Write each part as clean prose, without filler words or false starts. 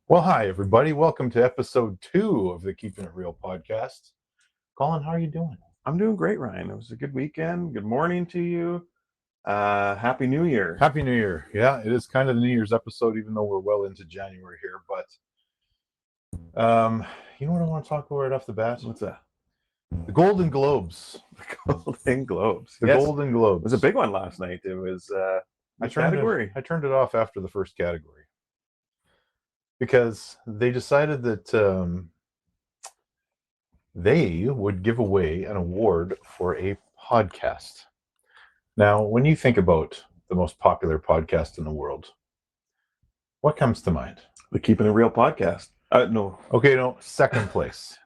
Well, hi, everybody. Welcome to episode 2 of the Keeping It Real podcast. Colin, how are you doing? I'm doing great, Ryan. It was a good weekend. Good morning to you. Happy New Year. Happy New Year. Yeah, it is kind of the New Year's episode, even though we're well into January here. But you know what I want to talk about right off the bat? What's that? The Golden Globes. The Golden Globes. The Yes. Golden Globes. It was a big one last night. It was I turned it off after the first category because they decided that they would give away an award for a podcast. Now, when you think about the most popular podcast in the world, what comes to mind? The Keeping It Real podcast. No. Okay, no, second place.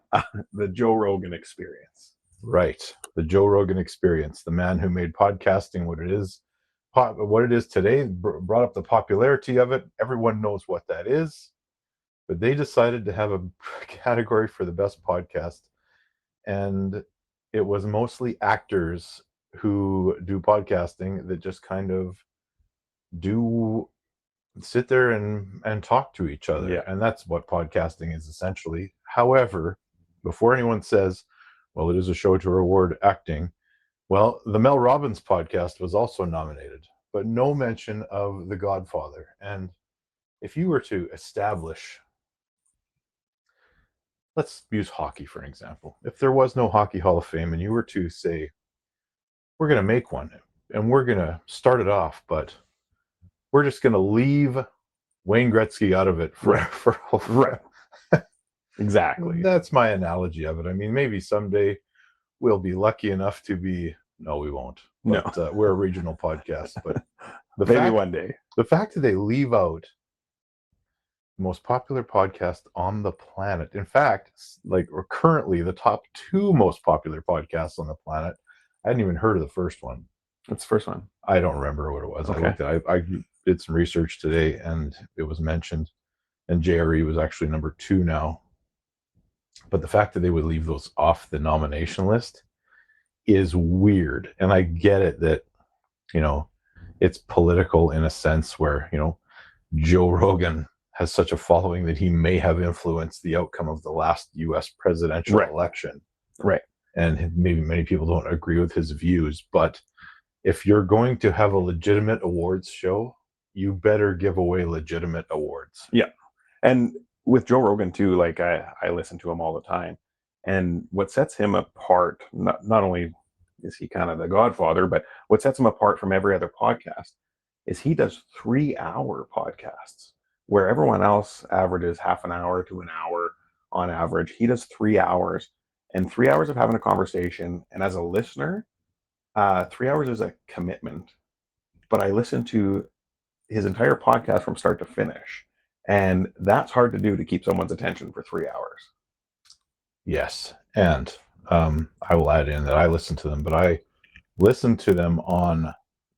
The Joe Rogan Experience. Right. The Joe Rogan Experience, the man who made podcasting what it is today, brought up the popularity of it. Everyone knows what that is. But they decided to have a category for the best podcast. And it was mostly actors who do podcasting that just kind of sit there and talk to each other. Yeah. And that's what podcasting is essentially. However, before anyone says, well, it is a show to reward acting, well, the Mel Robbins podcast was also nominated, but no mention of The Godfather. And if you were to establish, let's use hockey for an example. If there was no Hockey Hall of Fame and you were to say, we're going to make one and we're going to start it off, but we're just going to leave Wayne Gretzky out of it for Exactly. That's my analogy of it. I mean, maybe someday we'll be lucky enough to be. No, we won't. But, No, we're a regional podcast. But maybe one day. The fact that they leave out the most popular podcast on the planet. In fact, currently the top 2 most popular podcasts on the planet. I hadn't even heard of the first one. What's the first one? I don't remember what it was. Okay. I did some research today, and it was mentioned. And JRE was actually number 2 now. But the fact that they would leave those off the nomination list is weird. And I get it that, it's political in a sense where, Joe Rogan has such a following that he may have influenced the outcome of the last U.S. presidential election. Right. And maybe many people don't agree with his views. But if you're going to have a legitimate awards show, you better give away legitimate awards. Yeah. And with Joe Rogan too, like I listen to him all the time, and what sets him apart, not only is he kind of the godfather, but what sets him apart from every other podcast is he does 3-hour podcasts where everyone else averages half an hour to an hour on average. He does 3 hours, and 3 hours of having a conversation. And as a listener, 3 hours is a commitment, but I listen to his entire podcast from start to finish. And that's hard to do, to keep someone's attention for 3 hours. Yes. And I will add in that I listen to them, but I listen to them on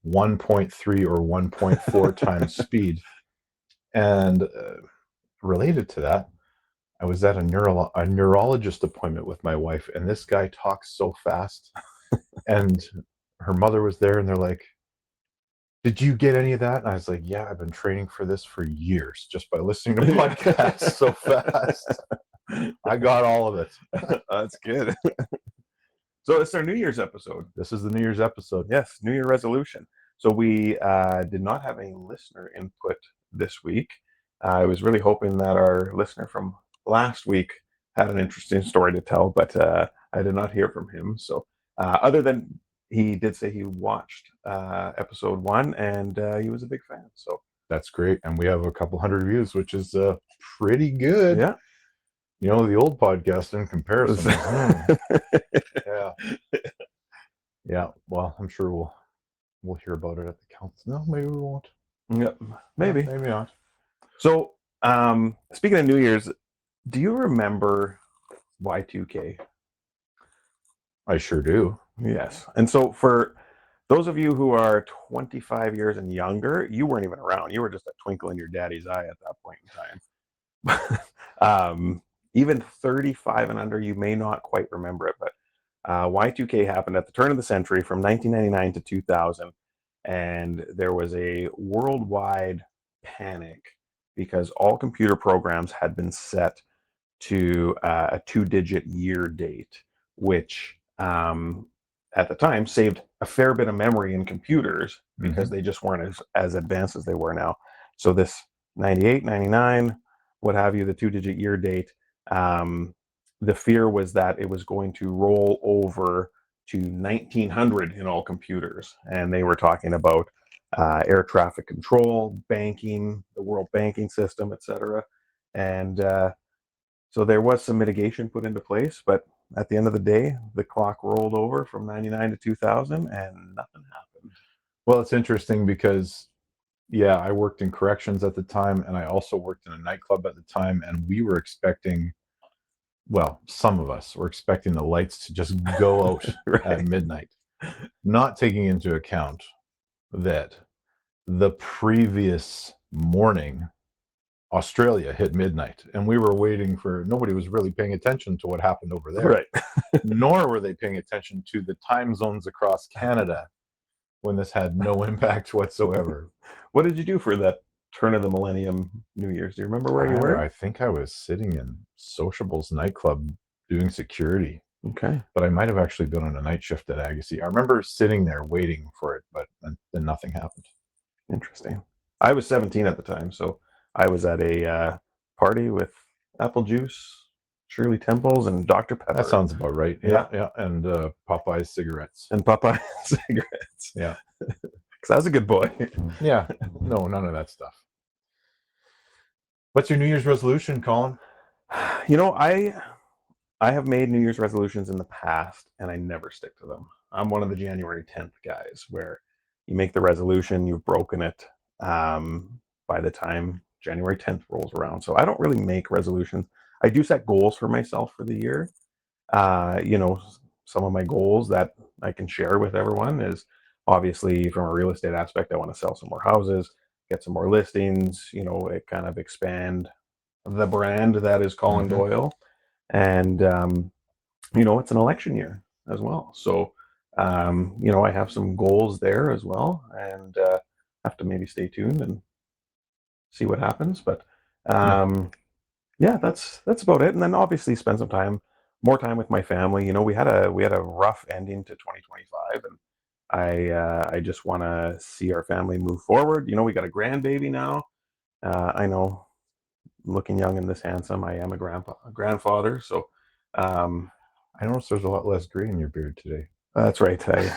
1.3 or 1.4 times speed. And related to that, I was at a neurologist appointment with my wife, and this guy talks so fast. And her mother was there, and they're like, did you get any of that? And I was like, yeah, I've been training for this for years just by listening to podcasts so fast. I got all of it. That's good. So it's our New Year's episode. This is the New Year's episode. Yes, New Year resolution. So we did not have any listener input this week. I was really hoping that our listener from last week had an interesting story to tell, but I did not hear from him. So other than he did say he watched episode 1 and he was a big fan. So that's great. And we have a couple hundred views, which is pretty good. Yeah. The old podcast in comparison. Yeah. Yeah. Well, I'm sure we'll hear about it at the council. No, maybe we won't. Yeah, maybe. Maybe not. So speaking of New Year's, do you remember Y2K? I sure do. Yes. And so for those of you who are 25 years and younger, you weren't even around. You were just a twinkle in your daddy's eye at that point in time. Even 35 and under, you may not quite remember it, but Y2K happened at the turn of the century from 1999 to 2000. And there was a worldwide panic because all computer programs had been set to a 2-digit year date, which at the time saved a fair bit of memory in computers because they just weren't as advanced as they were now. So this 98, 99, what have you, the 2-digit year date, the fear was that it was going to roll over to 1900 in all computers. And they were talking about air traffic control, banking, the world banking system, etc. And so there was some mitigation put into place, but at the end of the day, the clock rolled over from 99 to 2000 and nothing happened. Well, it's interesting because, yeah, I worked in corrections at the time, and I also worked in a nightclub at the time, and we were expecting, well, some of us were expecting the lights to just go out Right. at midnight, not taking into account that the previous morning, Australia hit midnight, and we were waiting for, nobody was really paying attention to what happened over there. Right. Nor were they paying attention to the time zones across Canada when this had no impact whatsoever. What did you do for that turn of the millennium New Year's? Do you remember where you were? I think I was sitting in Sociables nightclub doing security, Okay. but I might have actually been on a night shift at Agassiz. I remember sitting there waiting for it, but then nothing happened. Interesting. I was 17 at the time, so I was at a party with apple juice, Shirley Temples, and Dr. Pepper. That sounds about right. Yeah. Yeah. And Popeye's cigarettes. And Popeye cigarettes. Yeah. Because I was a good boy. Yeah. No, none of that stuff. What's your New Year's resolution, Colin? You know, I have made New Year's resolutions in the past, and I never stick to them. I'm one of the January 10th guys, where you make the resolution, you've broken it by the time January 10th rolls around. So I don't really make resolutions. I do set goals for myself for the year. You know, some of my goals that I can share with everyone is obviously from a real estate aspect, I want to sell some more houses, get some more listings, you know, it kind of expand the brand that is Colin Doyle. And, you know, it's an election year as well. So, you know, I have some goals there as well, and have to maybe stay tuned and see what happens. But yeah, that's about it. And then obviously spend some more time with my family. You know, we had a rough ending to 2025, and I just want to see our family move forward. You know, we got a grandbaby now. I know, looking young and this handsome, I am a grandfather. So I noticed there's a lot less gray in your beard today. That's right. I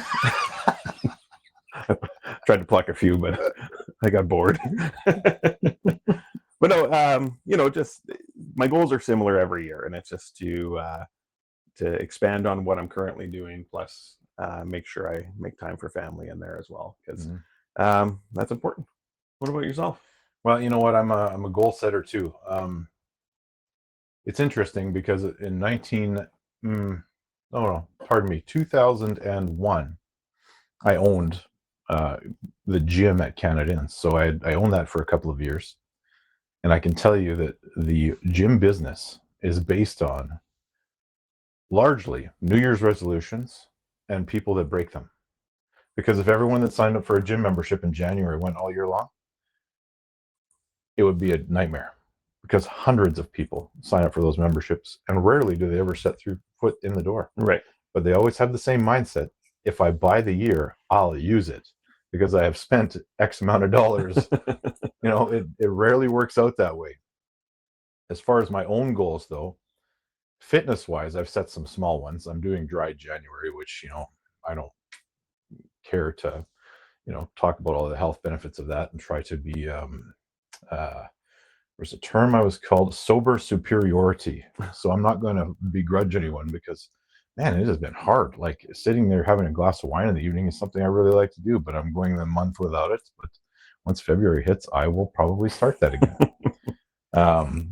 tried to pluck a few, but I got bored. But no, you know, just my goals are similar every year, and it's just to expand on what I'm currently doing, plus make sure I make time for family in there as well, because that's important. What about yourself? Well, you know what? I'm a goal setter too. It's interesting because in 2001, I owned the gym at Canada. So I owned that for a couple of years. And I can tell you that the gym business is based on largely New Year's resolutions and people that break them. Because if everyone that signed up for a gym membership in January went all year long, it would be a nightmare, because hundreds of people sign up for those memberships, and rarely do they ever set foot in the door. Right. But they always have the same mindset. If I buy the year, I'll use it because I have spent X amount of dollars. You know, it rarely works out that way. As far as my own goals, though, fitness-wise, I've set some small ones. I'm doing dry January, which, you know, I don't care to, you know, talk about all the health benefits of that and try to be there's a term I was called sober superiority. So I'm not going to begrudge anyone, because, man, it has been hard. Like, sitting there having a glass of wine in the evening is something I really like to do, but I'm going the month without it. But once February hits, I will probably start that again.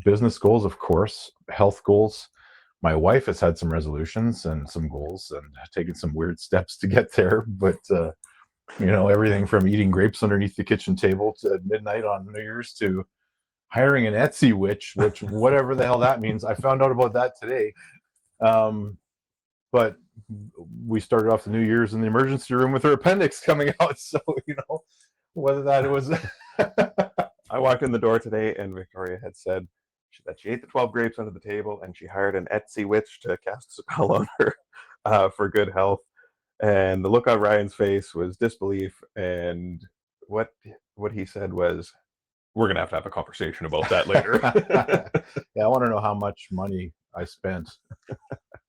Business goals, of course, health goals. My wife has had some resolutions and some goals and taken some weird steps to get there. But, you know, everything from eating grapes underneath the kitchen table to midnight on New Year's to hiring an Etsy witch, which whatever the hell that means. I found out about that today. But we started off the New Year's in the emergency room with her appendix coming out. So, you know, whether that was I walked in the door today, and Victoria had said that she ate the 12 grapes under the table, and she hired an Etsy witch to cast a spell on her for good health. And the look on Ryan's face was disbelief. And what he said was, "We're gonna have a conversation about that later." Yeah, I want to know how much money I spent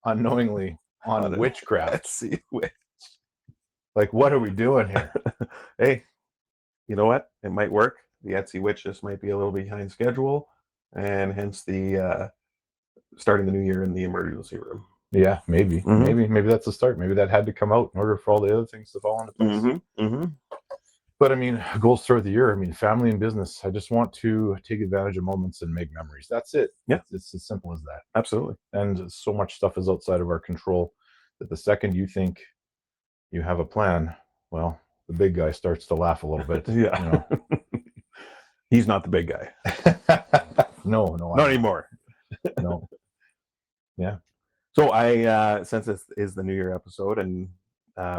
unknowingly on witchcraft. Etsy witch. Like, what are we doing here? Hey, you know what? It might work. The Etsy witch just might be a little behind schedule, and hence the starting the new year in the emergency room. Yeah, maybe that's the start. Maybe that had to come out in order for all the other things to fall into place. But I mean, goals throughout the year. I mean, family and business. I just want to take advantage of moments and make memories. That's it. Yeah, it's as simple as that. Absolutely. And so much stuff is outside of our control that the second you think you have a plan, well, the big guy starts to laugh a little bit. Yeah. You know? He's not the big guy. No, not anymore. No. Yeah. So since this is the New Year episode and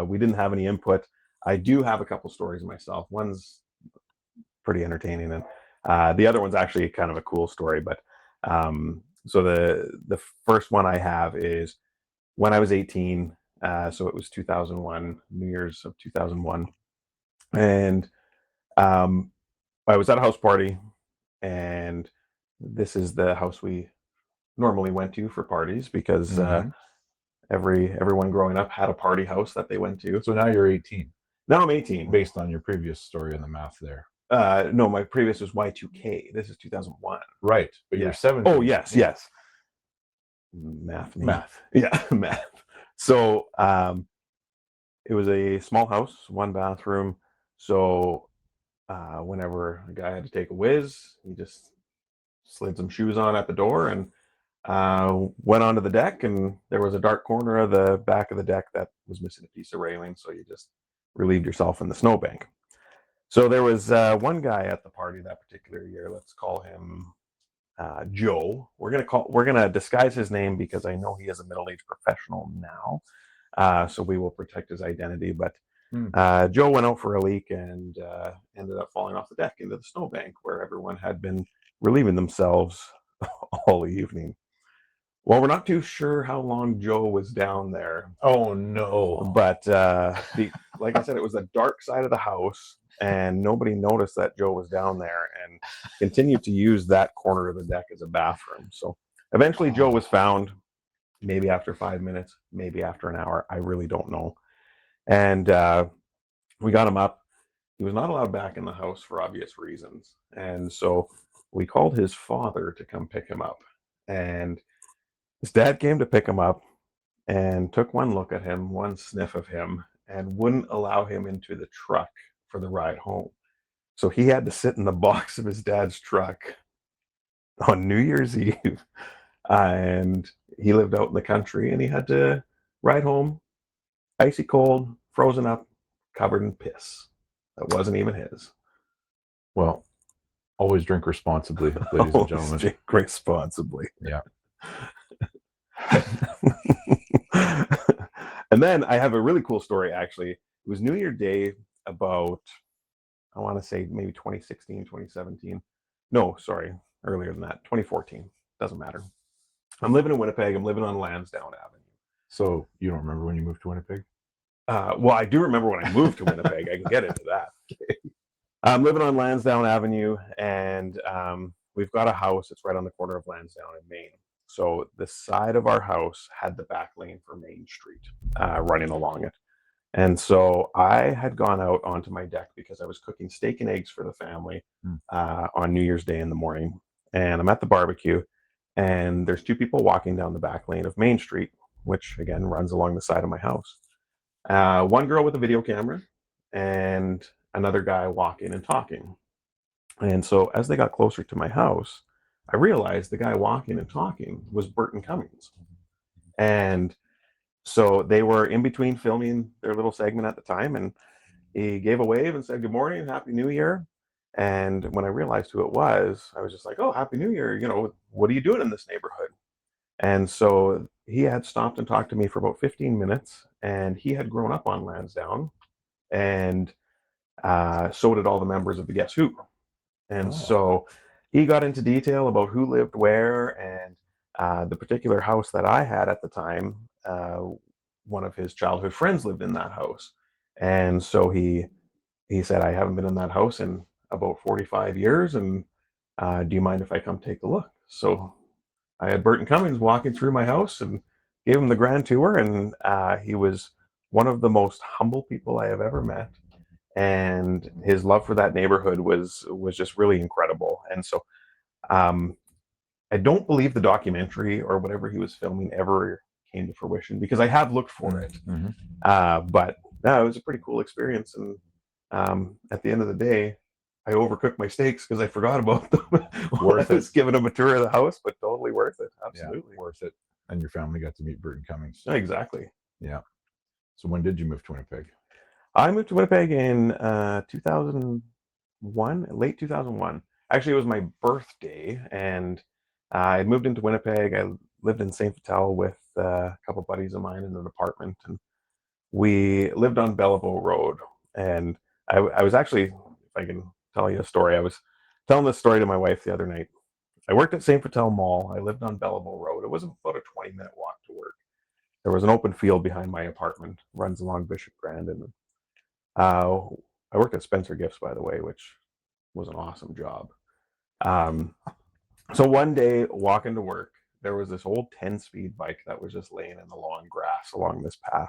we didn't have any input, I do have a couple stories myself. One's pretty entertaining, and the other one's actually kind of a cool story. But so the first one I have is when I was 18. So it was 2001, New Year's of 2001, and I was at a house party, and this is the house we normally went to for parties because everyone growing up had a party house that they went to. So now you're 18. Now I'm 18. Based on your previous story and the math there. No, my previous was Y2K. This is 2001. Right, but you're 17. Oh, yes. Math. Yeah, math. So it was a small house, one bathroom. So whenever a guy had to take a whiz, he just slid some shoes on at the door and went onto the deck, and there was a dark corner of the back of the deck that was missing a piece of railing, so you just relieved yourself in the snowbank. So there was one guy at the party that particular year. Let's call him Joe. We're gonna disguise his name because I know he is a middle-aged professional now, so we will protect his identity. But Joe went out for a leak and ended up falling off the deck into the snowbank where everyone had been relieving themselves all evening. Well, we're not too sure how long Joe was down there. Oh no! But like I said, it was the dark side of the house, and nobody noticed that Joe was down there and continued to use that corner of the deck as a bathroom. So eventually Joe was found, maybe after 5 minutes, maybe after an hour. I really don't know. And we got him up. He was not allowed back in the house for obvious reasons. And so we called his father to come pick him up. And his dad came to pick him up and took one look at him, one sniff of him, and wouldn't allow him into the truck for the ride home. So he had to sit in the box of his dad's truck on New Year's Eve. And he lived out in the country, and he had to ride home icy cold, frozen up, covered in piss. That wasn't even his. Well, always drink responsibly, ladies and gentlemen. Drink responsibly. Yeah. And then I have a really cool story, actually. It was New Year's Day about, I want to say maybe 2016, 2017. No, sorry, earlier than that, 2014. Doesn't matter. I'm living in Winnipeg. I'm living on Lansdowne Avenue. So you don't remember when you moved to Winnipeg? Well, I do remember when I moved to Winnipeg. I can get into that. Okay. I'm living on Lansdowne Avenue, and we've got a house. It's right on the corner of Lansdowne and Main. So the side of our house had the back lane for Main Street running along it. And so I had gone out onto my deck because I was cooking steak and eggs for the family on New Year's Day in the morning. And I'm at the barbecue, and there's two people walking down the back lane of Main Street, which again runs along the side of my house. One girl with a video camera and another guy walking and talking. And so as they got closer to my house, I realized the guy walking and talking was Burton Cummings. And so they were in between filming their little segment at the time, and he gave a wave and said, "Good morning, Happy New Year." And when I realized who it was, I was just like, "Oh, Happy New Year. You know, what are you doing in this neighborhood?" And so he had stopped and talked to me for about 15 minutes, and he had grown up on Lansdowne, and so did all the members of the Guess Who. And Oh. so he got into detail about who lived where, and the particular house that I had at the time, one of his childhood friends lived in that house. And so he said, I haven't been in that house in about 45 years, and do you mind if I come take a look? So I had Burton Cummings walking through my house and gave him the grand tour, and he was one of the most humble people I have ever met, and his love for that neighborhood was just really incredible. And so um, I don't believe the documentary or whatever he was filming ever came to fruition, because I have looked for it. Mm-hmm. But no, it was a pretty cool experience, and at the end of the day, I overcooked my steaks because I forgot about them while Worth I was it. giving him a tour of the house, but totally worth it. Absolutely. Yeah, worth it. And your family got to meet Burton Cummings. Exactly. Yeah. So when did you move to Winnipeg? I moved to Winnipeg in 2001, late 2001. Actually, it was my birthday, and I moved into Winnipeg. I lived in St. Vital with a couple buddies of mine in an apartment, and we lived on Belleville Road. And I was actually, if I can tell you a story, I was telling this story to my wife the other night. I worked at St. Vital Mall. I lived on Belleville Road. It was about a 20-minute walk to work. There was an open field behind my apartment, runs along Bishop Grand, and I worked at Spencer Gifts, by the way, which was an awesome job. So one day, walking to work, there was this old 10-speed bike that was just laying in the long grass along this path.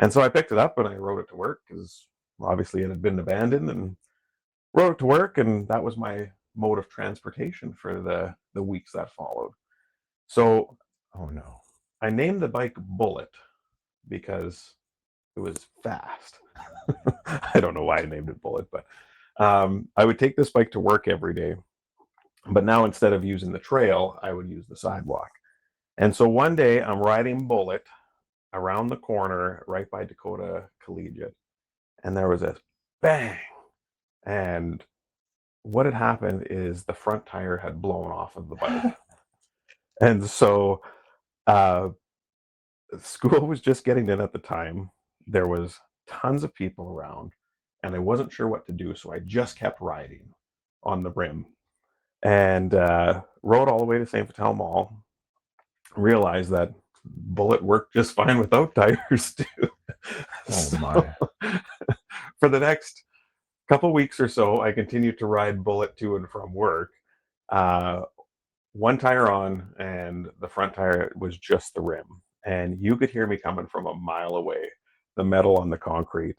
And so I picked it up and I rode it to work, because obviously it had been abandoned, and rode it to work, and that was my mode of transportation for the weeks that followed. So Oh no. I named the bike Bullet because it was fast. I don't know why I named it Bullet, but I would take this bike to work every day. But now, instead of using the trail, I would use the sidewalk. And so one day I'm riding Bullet around the corner right by Dakota Collegiate, and there was a bang. And what had happened is the front tire had blown off of the bike. And so school was just getting in at the time. There was tons of people around, and I wasn't sure what to do, so I just kept riding on the rim, and rode all the way to St. Vital Mall. Realized that Bullet worked just fine without tires too. Oh my. For the next couple weeks or so, I continued to ride Bullet to and from work. One tire on, and the front tire was just the rim. And you could hear me coming from a mile away, the metal on the concrete.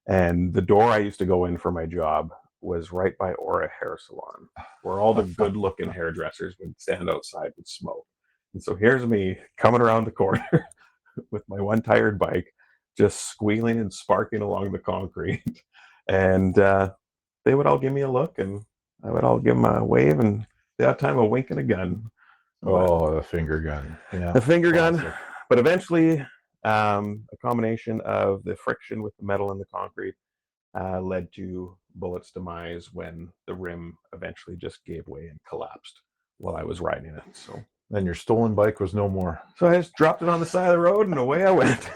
And the door I used to go in for my job was right by Aura Hair Salon, where all the good looking hairdressers would stand outside with smoke. And so here's me coming around the corner with my one tired bike, just squealing and sparking along the concrete. And they would all give me a look, and I would all give them a wave, and that time a wink and a gun. Oh, the finger gun. Yeah. The finger Classic. gun. But eventually, a combination of the friction with the metal and the concrete led to Bullet's demise, when the rim eventually just gave way and collapsed while I was riding it. So Then your stolen bike was no more. So I just dropped it on the side of the road, and away I went.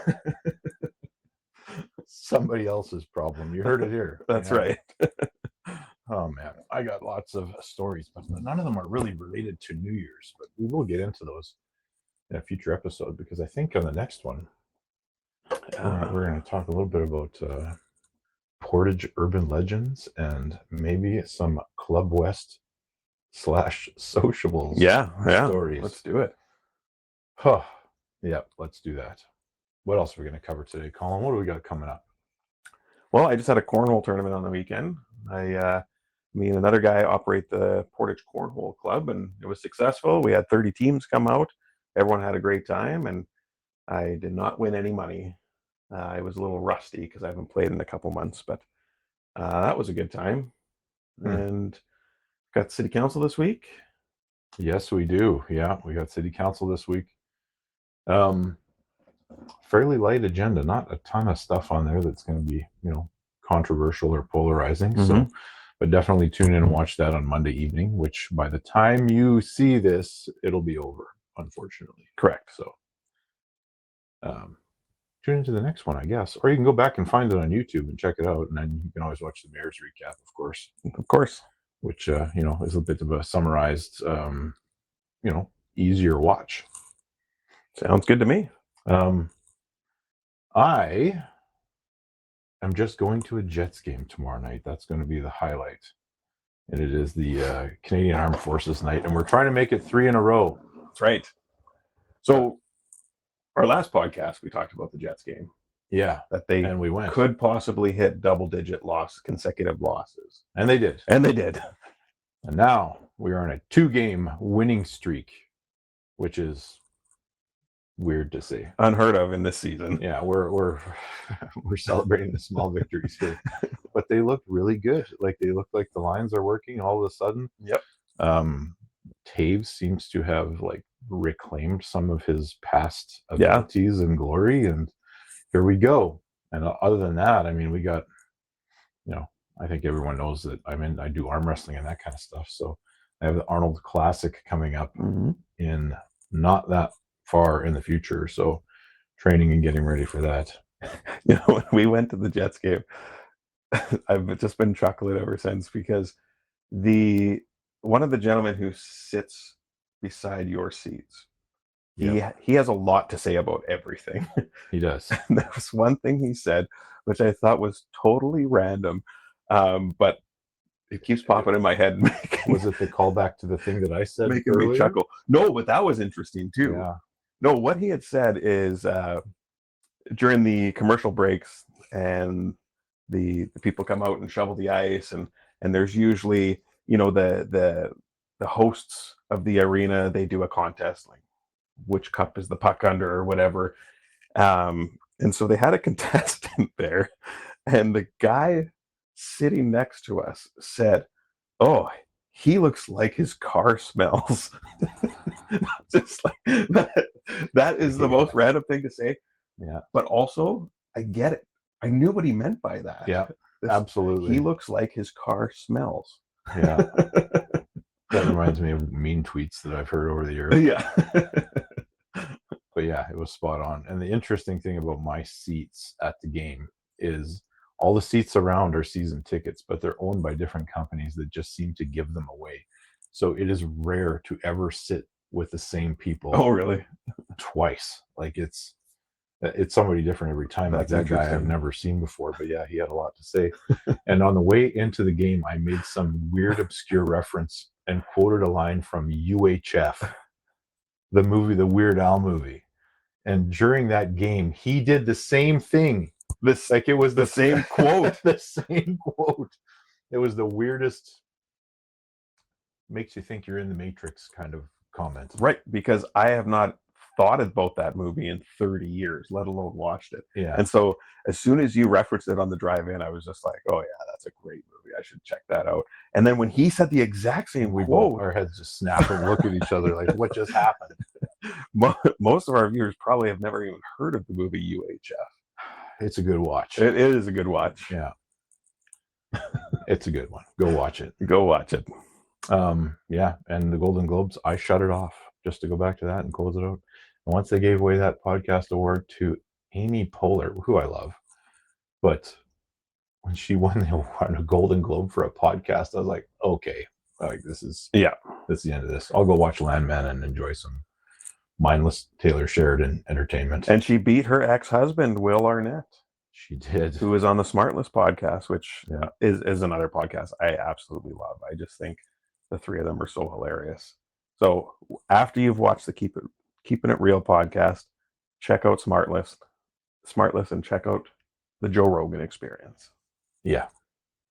Somebody else's problem. You heard it here. That's Yeah. right. Oh man, I got lots of stories, but none of them are really related to New Year's. But we will get into those in a future episode, because I think on the next one we're going to talk a little bit about Portage urban legends and maybe some Club West / sociables. Yeah. Stories. Let's do it. Huh. Yeah, let's do that. What else are we going to cover today, Colin? What do we got coming up? Well, I just had a cornhole tournament on the weekend. Me and another guy operate the Portage Cornhole Club, and it was successful. We had 30 teams come out. Everyone had a great time, and I did not win any money. I was a little rusty because I haven't played in a couple months, but that was a good time. And got city council this week. Yes, we do. Yeah, we got city council this week. Fairly light agenda, not a ton of stuff on there that's going to be, controversial or polarizing. So, but definitely tune in and watch that on Monday evening, which by the time you see this, it'll be over, unfortunately. Correct. So, tune into the next one, I guess. Or you can go back and find it on YouTube and check it out. And then you can always watch the mayor's recap, of course. Of course. which is a bit of a summarized, easier watch. Sounds good to me. I am just going to a Jets game tomorrow night. That's going to be the highlight. And it is the Canadian Armed Forces night. And we're trying to make it 3 in a row. That's right. So our last podcast, we talked about the Jets game. Yeah. And we went. Could possibly hit double-digit consecutive losses. And they did. And now we are on a 2-game winning streak, which is weird to see. Unheard of in this season. Yeah, we're celebrating the small victories here. But they look really good. Like they look like the lines are working all of a sudden. Yep. Taves seems to have like reclaimed some of his past abilities and glory, and here we go. And other than that, I mean, we got, I think everyone knows that I do arm wrestling and that kind of stuff. So I have the Arnold Classic coming up in not that far in the future. So training and getting ready for that. When we went to the Jets game, I've just been chuckling ever since because one of the gentlemen who sits beside your seats, he has a lot to say about everything. He does. And there was one thing he said, which I thought was totally random, but it keeps popping in my head. Was it the callback to the thing that I said? Making me chuckle. No, but that was interesting too. Yeah. No, what he had said is during the commercial breaks and the people come out and shovel the ice, and there's usually the hosts of the arena, they do a contest like which cup is the puck under or whatever, and so they had a contestant there, and the guy sitting next to us said, "Oh, he looks like his car smells." Just like that is the most random thing to say. Yeah, but also I get it. I knew what he meant by that. Yeah, absolutely. He looks like his car smells. Yeah. That reminds me of mean tweets that I've heard over the years. Yeah. But yeah, it was spot on. And the interesting thing about my seats at the game is all the seats around are season tickets, but they're owned by different companies that just seem to give them away. So it is rare to ever sit with the same people. Oh, really? Twice. Like it's somebody different every time. That's like that guy I've never seen before, but yeah, he had a lot to say. And on the way into the game, I made some weird obscure reference and quoted a line from UHF, the movie, the Weird Al movie. And during that game, he did the same thing. It was the same quote. The same quote. It was the weirdest, makes you think you're in the Matrix kind of comment. Right, because I have not thought about that movie in 30 years, let alone watched it. Yeah. And so as soon as you referenced it on the drive-in, I was just like, oh yeah, that's a great movie. I should check that out. And then when he said the exact same quote, both, our heads just snap and look at each other like, what just happened? Most of our viewers probably have never even heard of the movie UHF. It's a good watch. It is a good watch. Yeah. It's a good one. Go watch it. Go watch it. Yeah. And the Golden Globes, I shut it off just to go back to that and close it out. And once they gave away that podcast award to Amy Poehler, who I love, but when she won a Golden Globe for a podcast, I was like, okay, like that's the end of this. I'll go watch Landman and enjoy some mindless Taylor Sheridan entertainment. And she beat her ex-husband, Will Arnett. She did. Who is on the Smartless podcast, which is another podcast I absolutely love. I just think the three of them are so hilarious. So after you've watched the Keepin' It Real podcast, check out Smartless, and check out the Joe Rogan Experience. Yeah,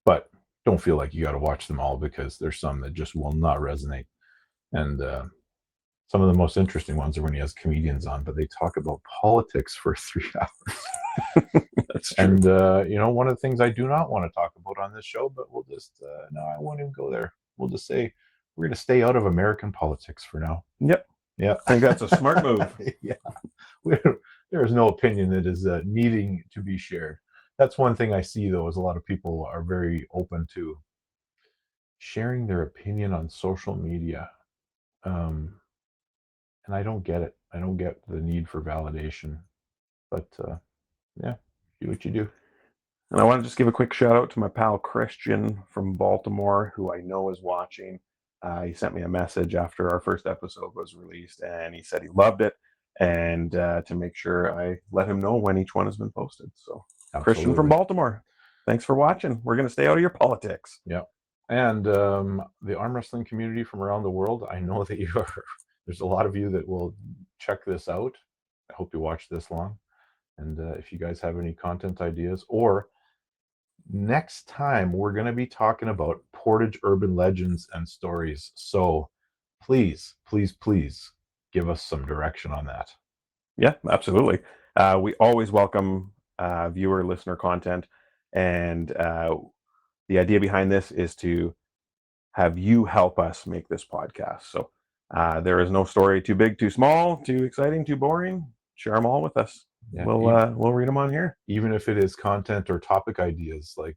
but don't feel like you got to watch them all because there's some that just will not resonate. And some of the most interesting ones are when he has comedians on, but they talk about politics for 3 hours. That's true. And, one of the things I do not want to talk about on this show, but we'll just, no, I won't even go there. We'll just say we're going to stay out of American politics for now. Yep. Yeah. I think that's a smart move. Yeah. There is no opinion that is needing to be shared. That's one thing I see, though, is a lot of people are very open to sharing their opinion on social media. And I don't get it. I don't get the need for validation. But, yeah, do what you do. And I want to just give a quick shout out to my pal Christian from Baltimore, who I know is watching. He sent me a message after our first episode was released, and he said he loved it, and to make sure I let him know when each one has been posted. So, Christian from Baltimore, thanks for watching. We're going to stay out of your politics. Yeah. And the arm wrestling community from around the world, I know that you are. There's a lot of you that will check this out. I hope you watch this long. And if you guys have any content ideas, or next time we're going to be talking about Portage urban legends and stories. So please, please, please give us some direction on that. Yeah, absolutely. We always welcome viewer, listener content. And the idea behind this is to have you help us make this podcast. So there is no story too big, too small, too exciting, too boring. Share them all with us. Yeah, we'll read them on here. Even if it is content or topic ideas, like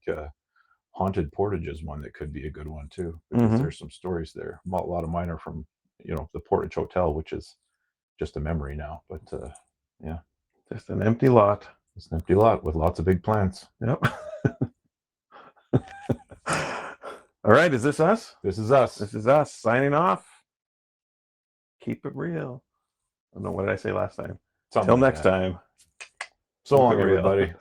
Haunted Portage is one that could be a good one too, because there's some stories there. A lot of mine are from, the Portage Hotel, which is just a memory now. But yeah, just an empty lot. It's an empty lot with lots of big plants. Yep. All right, is this us? This is us. This is us signing off. Keep it real. I don't know, what did I say last time? Until next time. So long, everybody.